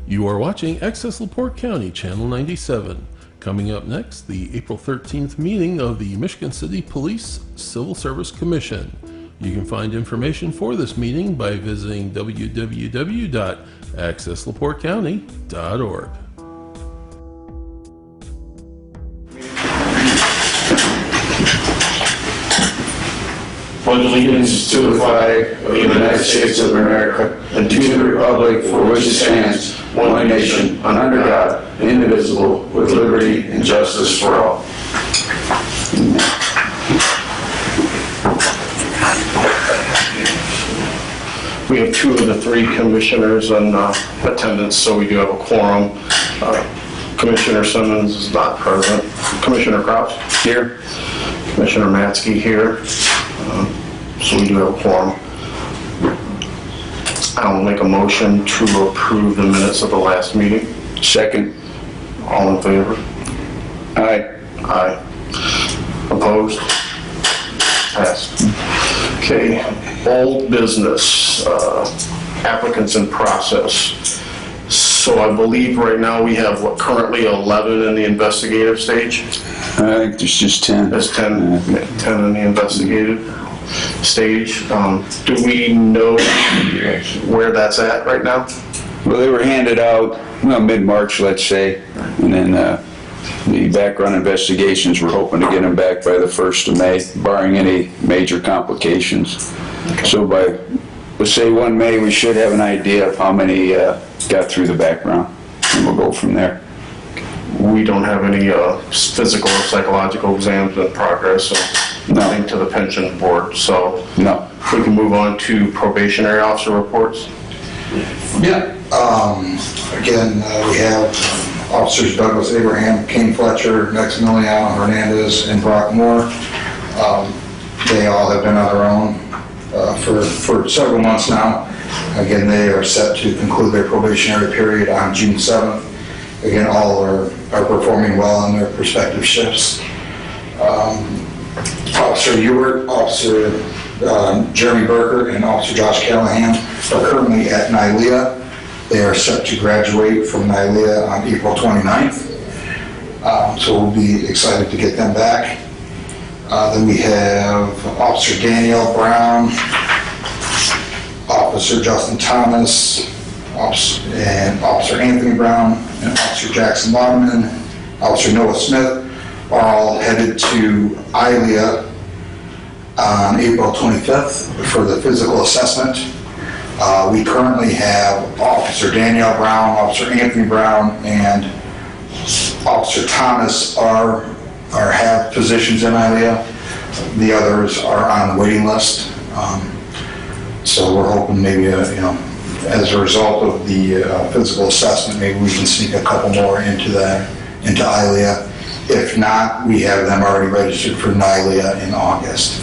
You are watching Access LaPorte County, Channel 97. Coming up next, the April 13th meeting of the Michigan City Police Civil Service Commission. You can find information for this meeting by visiting www.accesslaportecounty.org. Pledge allegiance to the flag of the United States of America and to the republic for which it stands, one nation, under God, indivisible, with liberty and justice for all. We have two of the three commissioners in attendance, so we do have a quorum. Commissioner Simmons is not present. Commissioner Crouch here. Commissioner Matzke here. So we do have a quorum. I'll make a motion to approve the minutes of the last meeting. Second. All in favor? Aye. Aye. Opposed? Passed. Okay, old business, applicants in process. So I believe right now we have, what, currently 11 in the investigative stage? I think there's just 10. There's 10 in the investigative stage. Do we know where that's at right now? Well, they were handed out, mid-March, let's say, and then the background investigations, we're hoping to get them back by the 1st of May, barring any major complications. Okay. So by, let's say 1 May, we should have an idea of how many got through the background, and we'll go from there. We don't have any physical or psychological exams in progress, so nothing to the pension board. So no. We can move on to probationary officer reports. Yeah. Again, we have Officers Douglas Abraham, King Fletcher, Maximiliano Hernandez, and Brock Moore. They all have been on their own for several months now. Again, they are set to conclude their probationary period on June 7th. Again, all are performing well on their respective shifts. Officer Ewart, Officer Jeremy Berger, and Officer Josh Callahan are currently at NYLEA. They are set to graduate from NYLEA on April 29th. So we'll be excited to get them back. Then we have Officer Danielle Brown, Officer Justin Thomas, and Officer Anthony Brown, and Officer Jackson Lauderman, Officer Noah Smith are all headed to ILEA on April 25th for the physical assessment. We currently have Officer Danielle Brown, Officer Anthony Brown, and Officer Thomas have positions in ILEA. The others are on the waiting list. So we're hoping maybe, as a result of the physical assessment, maybe we can sneak a couple more into ILEA. If not, we have them already registered for NYLEA in August.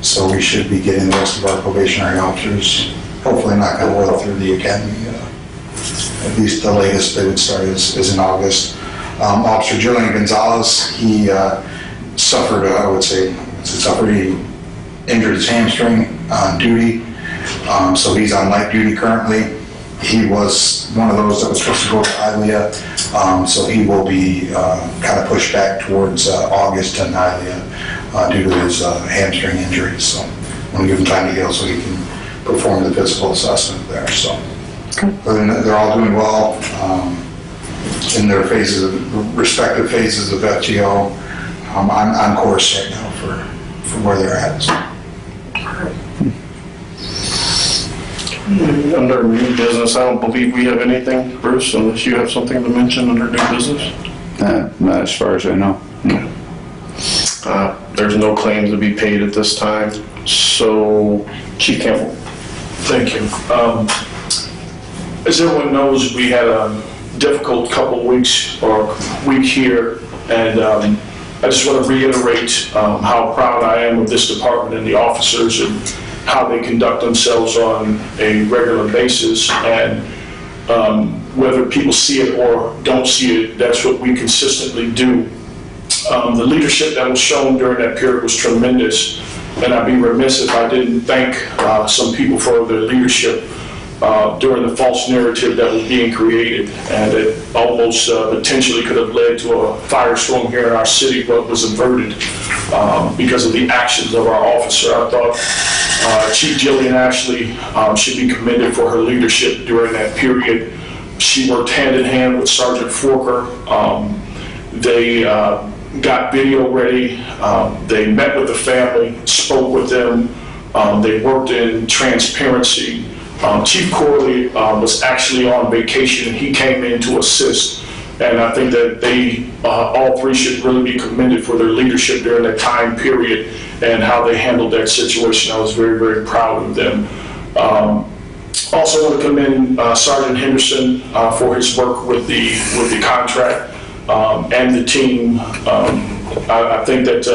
So we should be getting the rest of our probationary officers, hopefully not going to work through the academy. At least the latest they would start is in August. Officer Julian Gonzalez, he suffered, he injured his hamstring on duty. So he's on light duty currently. He was one of those that was supposed to go to ILEA, so he will be kind of pushed back towards August to NYLEA due to his hamstring injury. So I'm going to give him time to heal so he can perform the physical assessment there. So they're all doing well in their respective phases of FTO. On course right now for where they're at. So. Under new business, I don't believe we have anything, Bruce, unless you have something to mention under new business. Not as far as I know. No. There's no claims to be paid at this time. So, Chief Campbell. Thank you. As everyone knows, we had a difficult couple weeks or week here, and I just want to reiterate how proud I am of this department and the officers and how they conduct themselves on a regular basis, and whether people see it or don't see it, that's what we consistently do. The leadership that was shown during that period was tremendous, and I'd be remiss if I didn't thank some people for their leadership. during the false narrative that was being created, and it almost potentially could have led to a firestorm here in our city, but was averted because of the actions of our officer. I thought Chief Jillian Ashley should be commended for her leadership during that period. She worked hand in hand with Sergeant Forker. They got video ready. They met with the family, spoke with them. They worked in transparency. Chief Corley was actually on vacation, and he came in to assist. And I think that they, all three, should really be commended for their leadership during that time period and how they handled that situation. I was very, very proud of them. Also want to commend Sergeant Henderson for his work with the contract and the team. I think that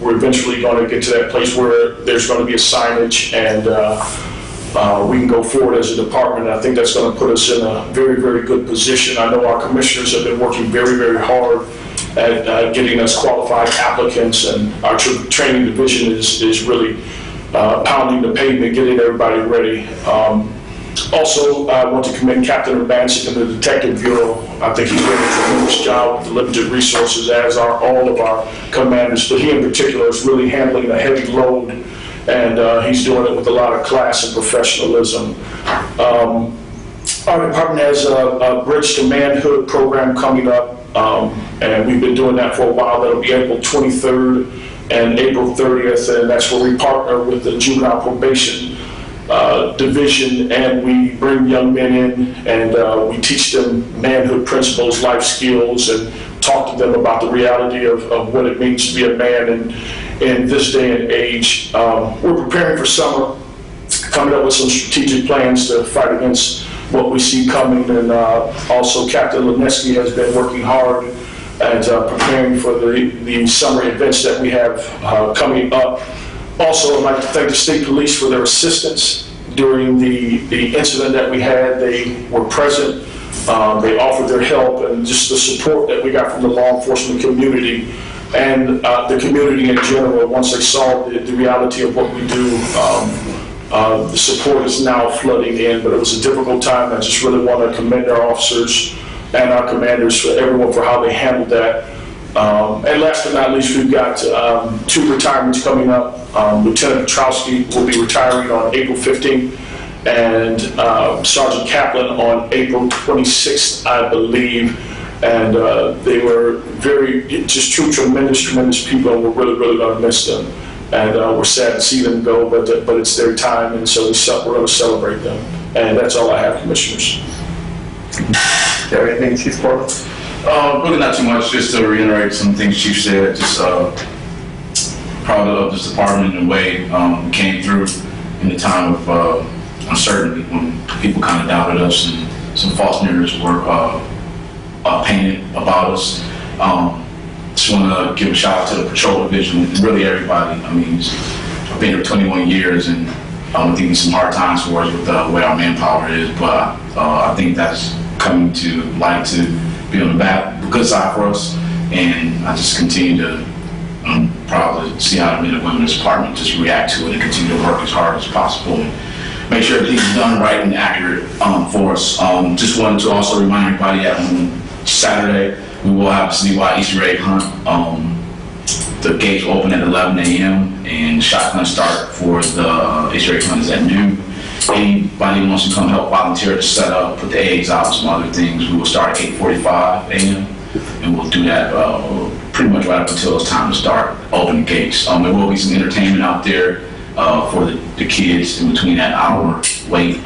we're eventually going to get to that place where there's going to be a signage and we can go forward as a department. I think that's going to put us in a very, very good position. I know our commissioners have been working very, very hard at getting us qualified applicants, and our training division is really pounding the pavement, getting everybody ready. Also, I want to commend Captain Urbancic and the Detective Bureau. I think he's doing a tremendous job with the limited resources, as are all of our commanders, but he in particular is really handling a heavy load, and he's doing it with a lot of class and professionalism. Our department has a Bridge to Manhood program coming up, and we've been doing that for a while. That'll be April 23rd and April 30th, and that's where we partner with the Juvenile Probation Division, and we bring young men in and we teach them manhood principles, life skills, and talk to them about the reality of what it means to be a man in this day and age. We're preparing for summer, coming up with some strategic plans to fight against what we see coming, and also Captain Lineski has been working hard at preparing for the summer events that we have coming up. Also, I'd like to thank the state police for their assistance during the incident that we had. They were present, they offered their help, and just the support that we got from the law enforcement community and the community in general. Once they saw the reality of what we do, the support is now flooding in, but it was a difficult time. I just really want to commend our officers and our commanders, for everyone, for how they handled that. And last but not least, we've got 2 retirements coming up. Lieutenant Petrowski will be retiring on April 15th, and Sergeant Kaplan on April 26th, I believe. And they were just tremendous people, and we're really, really going to miss them. And we're sad to see them go, but it's their time, and so we're going to celebrate them. And that's all I have, Commissioners. Do you have anything, Chief Porter? Really not too much, just to reiterate some things Chief said. Just proud of this department in the way we came through in the time of uncertainty, when people kind of doubted us and some false narratives were painted about us. Just want to give a shout out to the patrol division and really everybody. I mean, I've been here 21 years, and I think some hard times for us with the way our manpower is, but I think that's coming to light to be on the good side for us, and I just continue to, I'm proud to see how the men and women in this department just react to it and continue to work as hard as possible and make sure everything's done right and accurate for us. Just wanted to also remind everybody that on Saturday we will have a citywide Easter egg hunt. The gates will open at 11 a.m. and shotgun start for the Easter egg hunt is at noon. Anybody who wants to come help volunteer to set up, put the eggs out, some other things, we will start at 8:45 a.m. and we'll do that pretty much right up until it's time to start open the gates. There will be some entertainment out there for the kids in between that hour wait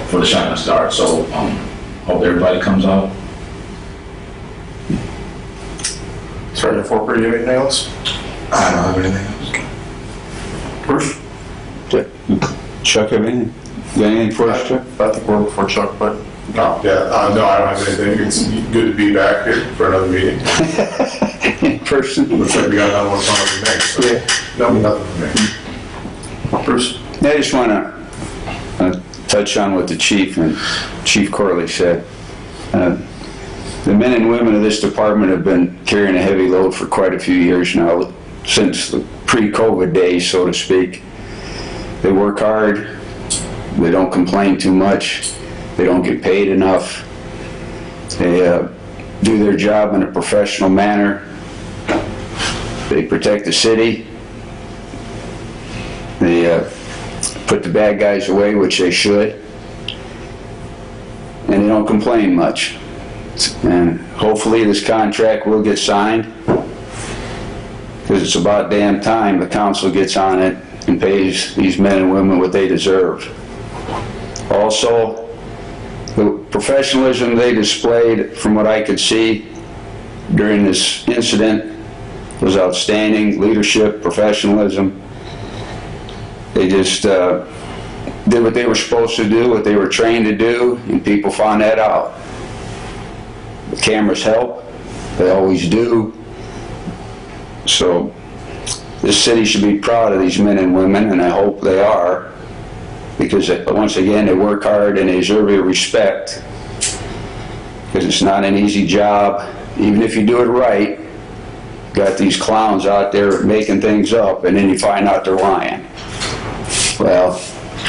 for the shotgun start. So hope everybody comes out. Sergeant Forker, do you have anything else? I don't have anything else. Bruce? Chuck, have anything? You got anything for us, Chuck? I think we're before Chuck, but No, yeah, no, I don't have anything. It's good to be back here for another meeting. In person? Looks like we got another one coming up next. So. No, nothing for me. Bruce? I just want to touch on what the Chief and Chief Corley said. The men and women of this department have been carrying a heavy load for quite a few years now, since the pre-COVID days, so to speak. They work hard, They don't complain too much. They don't get paid enough. They do their job in a professional manner. They protect the city. They put the bad guys away, which they should. And they don't complain much. And hopefully this contract will get signed, because it's about damn time the council gets on it and pays these men and women what they deserve. Also, the professionalism they displayed, from what I could see during this incident, was outstanding. Leadership, professionalism. They just did what they were supposed to do, what they were trained to do, and people found that out. The cameras help. They always do. So this city should be proud of these men and women, and I hope they are, because once again, they work hard and they deserve your respect, because it's not an easy job. Even if you do it right, got these clowns out there making things up, and then you find out they're lying. Well,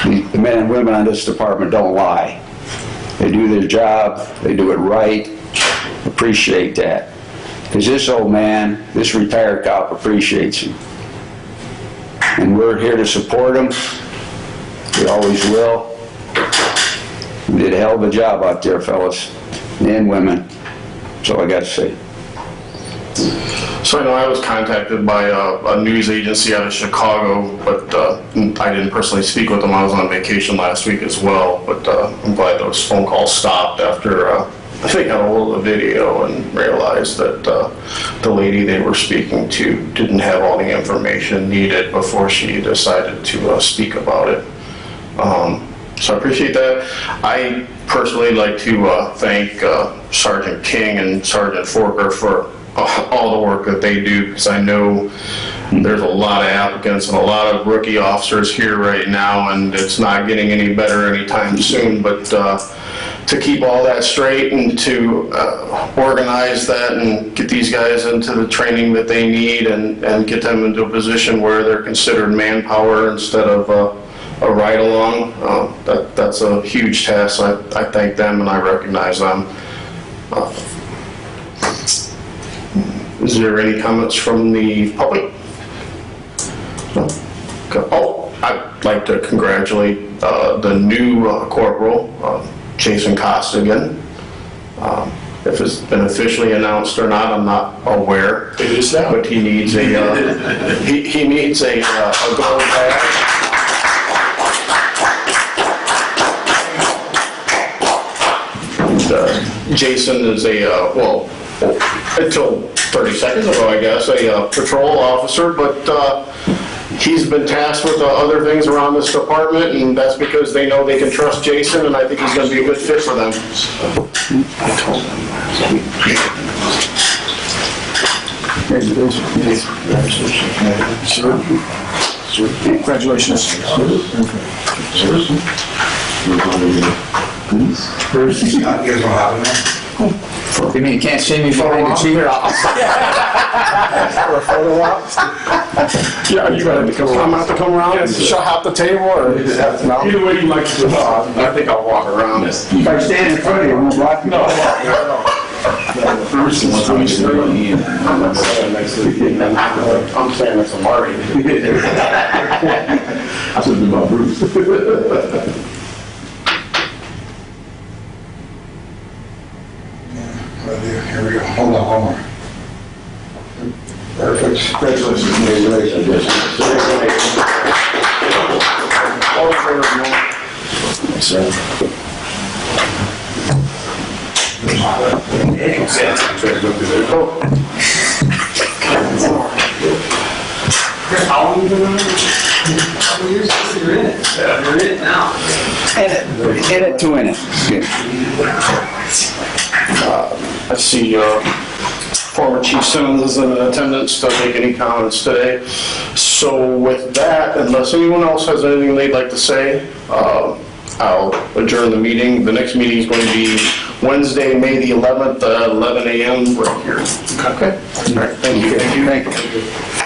the men and women on this department don't lie. They do their job, they do it right. Appreciate that. Because this old man, this retired cop, appreciates him. And we're here to support him. We always will. You did a hell of a job out there, fellas and women. That's all I got to say. So I know I was contacted by a news agency out of Chicago, but I didn't personally speak with them. I was on vacation last week as well, but I'm glad those phone calls stopped after they got a hold of the video and realized that the lady they were speaking to didn't have all the information needed before she decided to speak about it. So I appreciate that. I personally like to thank Sergeant King and Sergeant Forker for all the work that they do, because I know there's a lot of applicants and a lot of rookie officers here right now, and it's not getting any better anytime soon. But to keep all that straight and to organize that and get these guys into the training that they need and get them into a position where they're considered manpower instead of a ride-along, that's a huge task. I thank them and I recognize them. Is there any comments from the public? No? Oh, I'd like to congratulate the new corporal, Jason Costigan. If it's been officially announced or not, I'm not aware. It is now. But he needs a he needs a gold badge. Jason is well, until 30 seconds ago, I guess, a patrol officer, but he's been tasked with other things around this department, and that's because they know they can trust Jason, and I think he's going to be a good fit for them. I told them last week. Congratulations. You guys don't have it, man? You mean you can't see me behind the chief? Yeah, you gotta come around. I'm gonna have to come around and shut out the table, or? Either way you like to do it. I think I'll walk around. If I stand in front of you, I won't block you. No. I'm saying that's a Marty. I should have been about Bruce. Here we go. Hold on, one more. Perfect. Congratulations. How long have you been on it? A couple years. You're in it. You're in it now. In it to win it. I see former Chief Simmons is in attendance to make any comments today. So with that, unless anyone else has anything they'd like to say, I'll adjourn the meeting. The next meeting is going to be Wednesday, May the 11th, 11 a.m. right here. Okay. All right. Thank you. Thank you.